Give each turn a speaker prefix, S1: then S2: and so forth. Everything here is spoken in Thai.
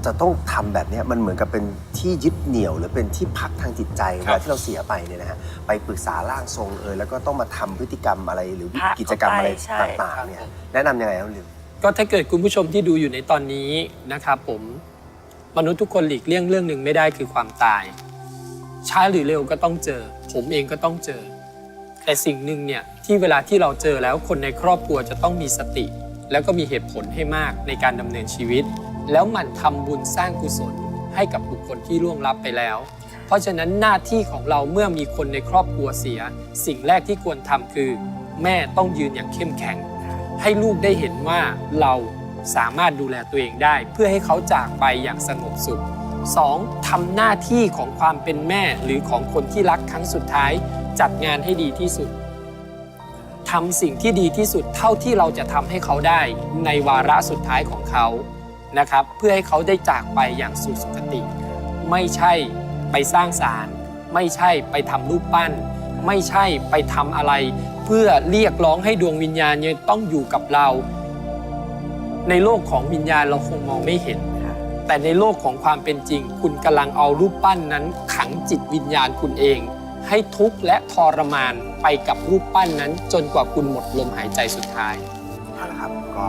S1: จะต้องทำแบบนี้มันเหมือนกับเป็นที่ยึดเหนี่ยวหรือเป็นที่พักทางจิตใจเวลาที่เราเสียไปเนี่ยนะฮะไปปรึกษาร่างทรงแล้วก็ต้องมาทำพฤติกรรมอะไรหรือกิจกรรมอะไรต่างๆเนี่ยแนะนำยังไงครับลิว
S2: ก็ถ้าเกิดคุณผู้ชมที่ดูอยู่ในตอนนี้นะครับผมมนุษย์ทุกคนหลีกเลี่ยงเรื่องหนึ่งไม่ได้คือความตายช้าหรือเร็วก็ต้องเจอผมเองก็ต้องเจอแต่สิ่งหนึ่งเนี่ยที่เวลาที่เราเจอแล้วคนในครอบครัวจะต้องมีสติแล้วก็มีเหตุผลให้มากในการดำเนินชีวิตแล้วหมั่นทำบุญสร้างกุศลให้กับบุคคลที่ล่วงลับไปแล้วเพราะฉะนั้นหน้าที่ของเราเมื่อมีคนในครอบครัวเสียสิ่งแรกที่ควรทำคือแม่ต้องยืนอย่างเข้มแข็งให้ลูกได้เห็นว่าเราสามารถดูแลตัวเองได้เพื่อให้เขาจากไปอย่างสงบสุข 2. ทำหน้าที่ของความเป็นแม่หรือของคนที่รักครั้งสุดท้ายจัดงานให้ดีที่สุดทำสิ่งที่ดีที่สุดเท่าที่เราจะทำให้เขาได้ในวาระสุดท้ายของเขานะครับเพื่อให้เขาได้จากไปอย่างสู่สุคติไม่ใช่ไปสร้างศาลไม่ใช่ไปทำรูปปั้นไม่ใช่ไปทำอะไรเพื่อเรียกร้องให้ดวงวิญญาณยังต้องอยู่กับเราในโลกของวิญญาณเราคงมองไม่เห็นแต่ในโลกของความเป็นจริงคุณกำลังเอารูปปั้นนั้นขังจิตวิญญาณคุณเองให้ทุกข์และทรมานไปกับรูปปั้นนั้นจนกว่าคุณหมดลมหายใจสุดท้าย
S1: เอาละครับก็